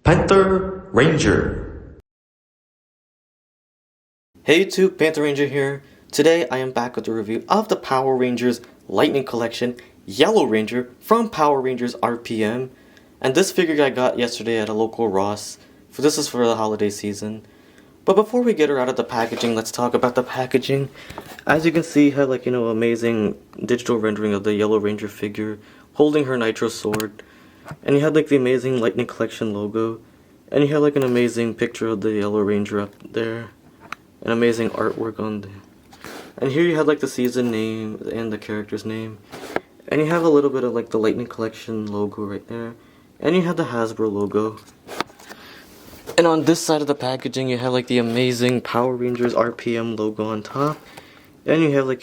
Panther Ranger. Hey YouTube, Panther Ranger here. Today I am back with a review of the Power Rangers Lightning Collection Yellow Ranger from Power Rangers RPM. And this figure I got yesterday at a local Ross. This is for the holiday season. But before we get her out of the packaging, let's talk about the packaging. As you can see, it had amazing digital rendering of the Yellow Ranger figure holding her Nitro sword. And you had the amazing Lightning Collection logo. And you had an amazing picture of the Yellow Ranger up there. An amazing artwork on there. And here you had the season name and the character's name. And you have a little bit of the Lightning Collection logo right there. And you have the Hasbro logo. And on this side of the packaging you have the amazing Power Rangers RPM logo on top. And you have a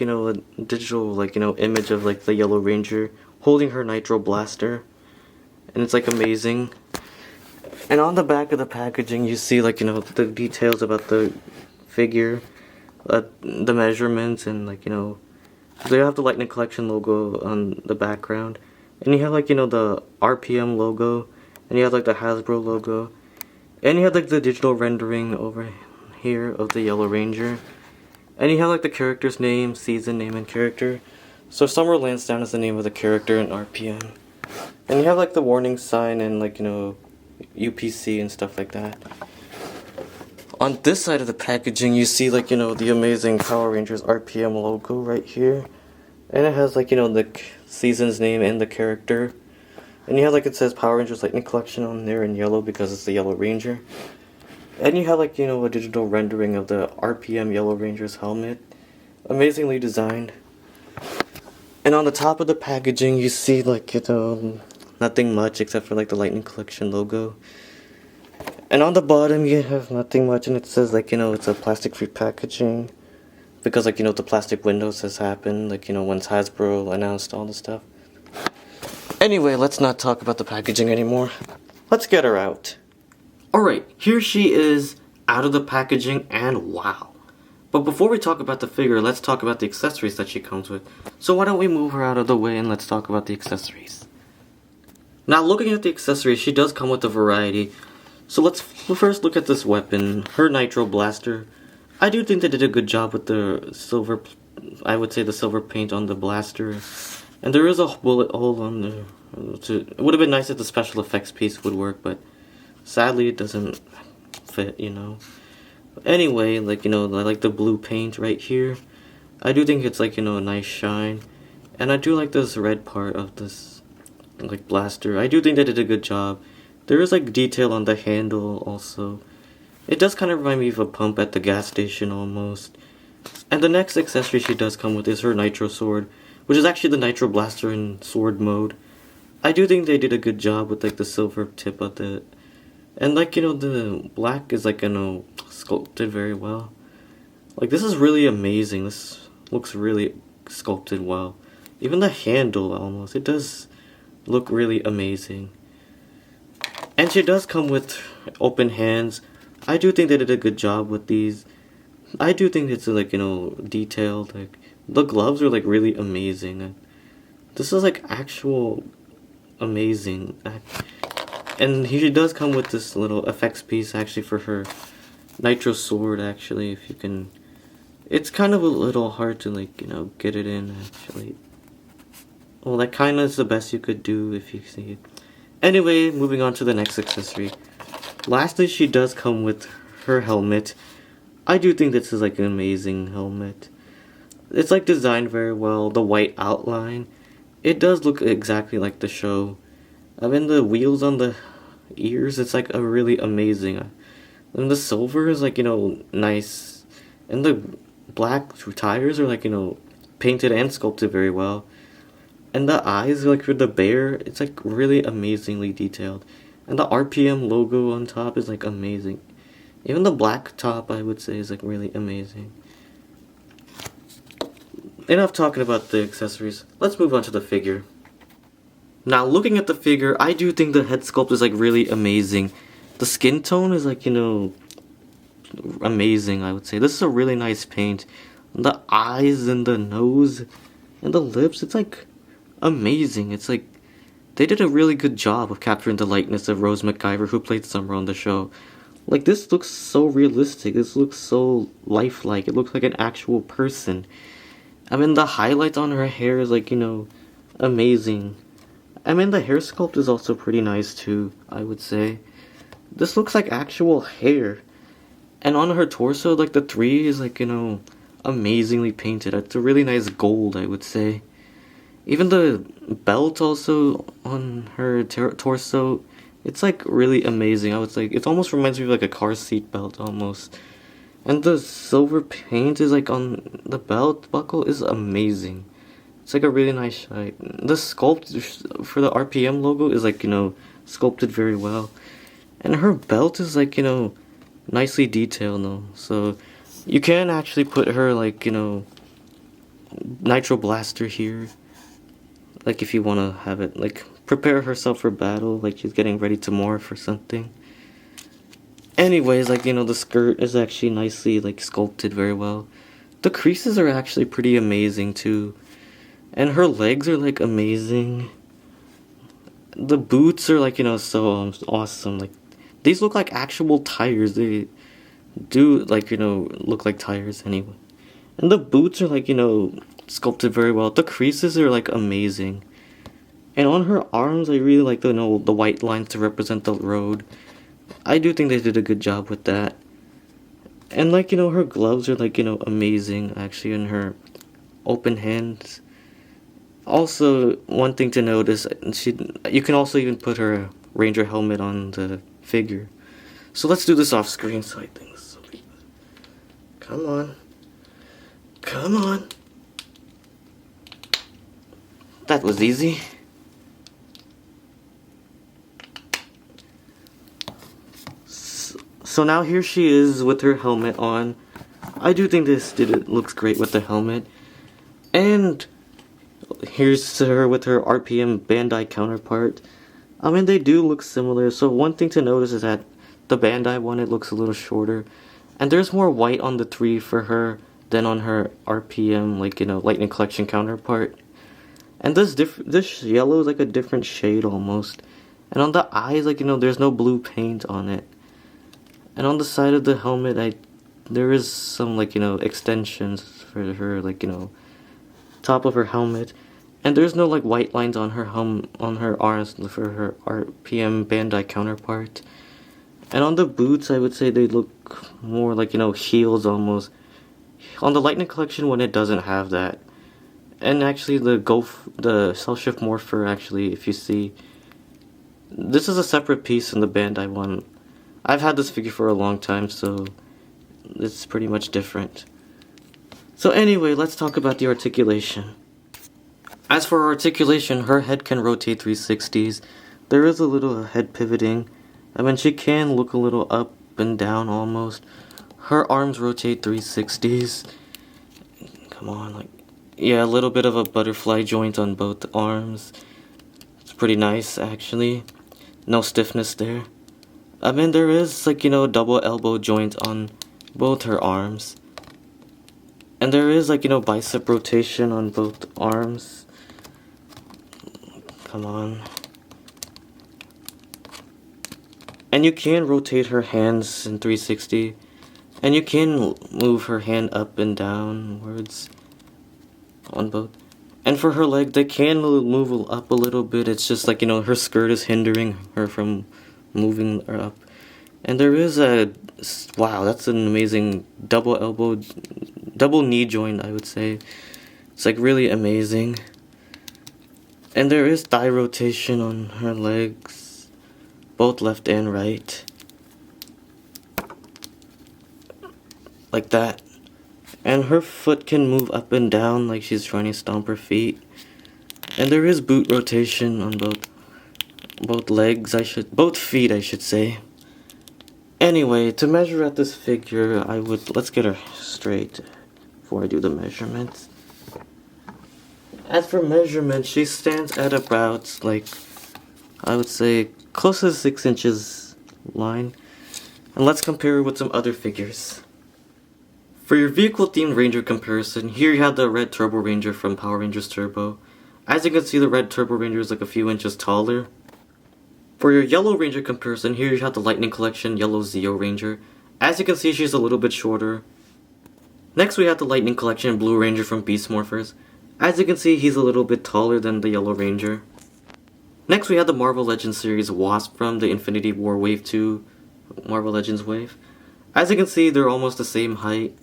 digital image of the Yellow Ranger holding her Nitro Blaster. And it's amazing. And on the back of the packaging you see the details about the figure, the measurements, and they have the Lightning Collection logo on the background. And you have the RPM logo, and you have the Hasbro logo, and you have the digital rendering over here of the Yellow Ranger. And you have the character's name, season name, and character. So Summer Lansdowne is the name of the character in RPM. And you have the warning sign and UPC and stuff like that. On this side of the packaging you see the amazing Power Rangers RPM logo right here. And it has the season's name and the character. And you have it says Power Rangers Lightning Collection on there in yellow because it's the Yellow Ranger. And you have a digital rendering of the RPM Yellow Ranger's helmet. Amazingly designed. And on the top of the packaging you see nothing much except for the Lightning Collection logo. And on the bottom you have nothing much, and it says it's a plastic free packaging. Because the plastic windows has happened, once Hasbro announced all this stuff. Anyway, let's not talk about the packaging anymore. Let's get her out. Alright, here she is out of the packaging, and wow. But before we talk about the figure, let's talk about the accessories that she comes with. So why don't we move her out of the way and let's talk about the accessories. Now looking at the accessories, she does come with a variety. So let's first look at this weapon, her Nitro Blaster. I do think they did a good job with the silver, I would say the silver paint on the blaster. And there is a bullet hole on there. It would have been nice if the special effects piece would work, but sadly it doesn't fit, Anyway, I like the blue paint right here. I do think it's a nice shine. And I do like this red part of this blaster. I do think they did a good job. There is detail on the handle also. It does kind of remind me of a pump at the gas station almost. And the next accessory she does come with is her Nitro Sword, which is actually the Nitro Blaster in sword mode. I do think they did a good job with the silver tip of it. And the black is sculpted very well. This is really amazing. This looks really sculpted well. Even the handle almost, it does look really amazing. And she does come with open hands. I do think they did a good job with these. I do think it's detailed. The gloves are really amazing. This is actual amazing. And she does come with this little effects piece actually for her Nitro Sword actually, if you can. It's kind of a little hard to get it in actually. Well, that kind of is the best you could do if you see it. Anyway, moving on to the next accessory. Lastly, she does come with her helmet. I do think this is an amazing helmet. It's designed very well. The white outline. It does look exactly like the show. I mean, the wheels on the ears, it's a really amazing. And the silver is nice. And the black tires are painted and sculpted very well. And the eyes, for the bear, it's really amazingly detailed. And the RPM logo on top is amazing. Even the black top, I would say, is really amazing. Enough talking about the accessories. Let's move on to the figure. Now, looking at the figure, I do think the head sculpt is really amazing. The skin tone is amazing, I would say. This is a really nice paint. And the eyes and the nose and the lips, it's amazing. It's they did a really good job of capturing the likeness of Rose McIver, who played Summer on the show. Like, this looks so realistic. This looks so lifelike. It looks like an actual person. I mean, the highlights on her hair is, like, amazing. I mean, the hair sculpt is also pretty nice, too, I would say. This looks like actual hair. And on her torso, like, the tree is, like, amazingly painted. It's a really nice gold, I would say. Even the belt also on her torso, it's like really amazing. I would say it almost reminds me of like a car seat belt almost. And the silver paint is like on the belt buckle is amazing. It's like a really nice shine. The sculpt for the RPM logo is like, sculpted very well. And her belt is like, nicely detailed though. So you can actually put her like, Nitro Blaster here. Like if you want to have it, like prepare herself for battle, like she's getting ready to morph or something. Anyways, like, the skirt is actually nicely, like, sculpted very well. The creases are actually pretty amazing, too. And her legs are, like, amazing. The boots are, like, so awesome. Like, these look like actual tires. They do, like, look like tires anyway. And the boots are, like, sculpted very well. The creases are, like, amazing. And on her arms, I really like the white lines to represent the road. I do think they did a good job with that. And, like, her gloves are, like, amazing, actually, in her open hands. Also, one thing to note is you can also even put her Ranger helmet on the figure. So let's do this off screen so I think this will be... Come on. Come on. That was easy. So now here she is with her helmet on. I do think it looks great with the helmet. And here's her with her RPM Bandai counterpart. I mean, they do look similar. So one thing to notice is that the Bandai one, it looks a little shorter. And there's more white on the tree for her than on her RPM, like, Lightning Collection counterpart. And this yellow is like a different shade almost. And on the eyes, like, there's no blue paint on it. And on the side of the helmet, there is some, like, extensions for her, like, top of her helmet. And there's no, like, white lines on her on her arms for her RPM Bandai counterpart. And on the boots, I would say they look more like, heels almost. On the Lightning Collection one, it doesn't have that. And actually, the Cell Shift Morpher, actually, if you see, this is a separate piece in the Bandai one. I've had this figure for a long time, so it's pretty much different. So anyway, let's talk about the articulation. As for her articulation, her head can rotate 360s. There is a little head pivoting. I mean, she can look a little up and down almost. Her arms rotate 360s. Come on, like, yeah, a little bit of a butterfly joint on both arms. It's pretty nice, actually. No stiffness there. I mean, there is, like, double elbow joint on both her arms. And there is, like, bicep rotation on both arms. Come on. And you can rotate her hands in 360. And you can move her hand up and downwards on both. And for her leg, they can move up a little bit. It's just like, her skirt is hindering her from moving her up. And there is wow, that's an amazing double knee joint, I would say. It's like really amazing. And there is thigh rotation on her legs, both left and right. Like that. And her foot can move up and down like she's trying to stomp her feet. And there is boot rotation on both legs, both feet, I should say. Anyway, to measure out this figure, let's get her straight before I do the measurements. As for measurements, she stands at about, like, I would say, close to the 6 inches line. And let's compare her with some other figures. For your vehicle-themed Ranger comparison, here you have the red Turbo Ranger from Power Rangers Turbo. As you can see, the red Turbo Ranger is like a few inches taller. For your Yellow Ranger comparison, here you have the Lightning Collection Yellow Zeo Ranger. As you can see, she's a little bit shorter. Next we have the Lightning Collection Blue Ranger from Beast Morphers. As you can see, he's a little bit taller than the Yellow Ranger. Next we have the Marvel Legends series Wasp from the Infinity War Wave 2 Marvel Legends Wave. As you can see, they're almost the same height.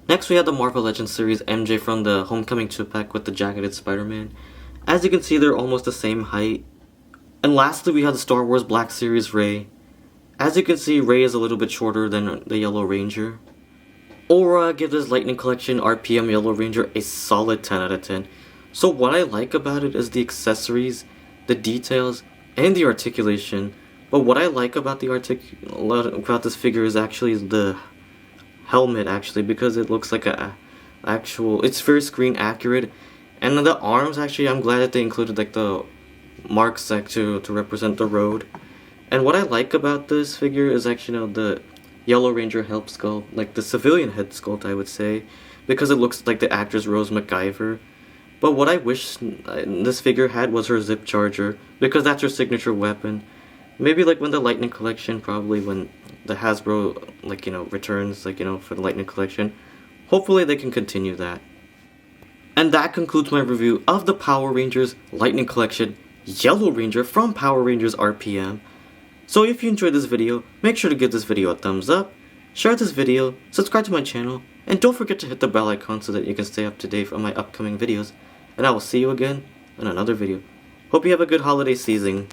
Next we have the Marvel Legends series MJ from the Homecoming 2-pack with the Jacketed Spider-Man. As you can see, they're almost the same height. And lastly, we have the Star Wars Black Series Rey. As you can see, Rey is a little bit shorter than the Yellow Ranger. Overall, I give this Lightning Collection RPM Yellow Ranger a solid 10 out of 10. So what I like about it is the accessories, the details, and the articulation. But what I like about about this figure is actually the helmet, actually, because it looks like it's very screen accurate. And the arms, actually, I'm glad that they included like the marks to represent the road. And what I like about this figure is actually, the Yellow Ranger head sculpt, like the civilian head sculpt, I would say, because it looks like the actress Rose McIver. But what I wish this figure had was her zip charger, because that's her signature weapon. Maybe like when the Lightning Collection, probably when the Hasbro, returns, for the Lightning Collection. Hopefully they can continue that. And that concludes my review of the Power Rangers Lightning Collection Yellow Ranger from Power Rangers RPM. So if you enjoyed this video, make sure to give this video a thumbs up, share this video, subscribe to my channel, and don't forget to hit the bell icon so that you can stay up to date on my upcoming videos. And I will see you again in another video. Hope you have a good holiday season.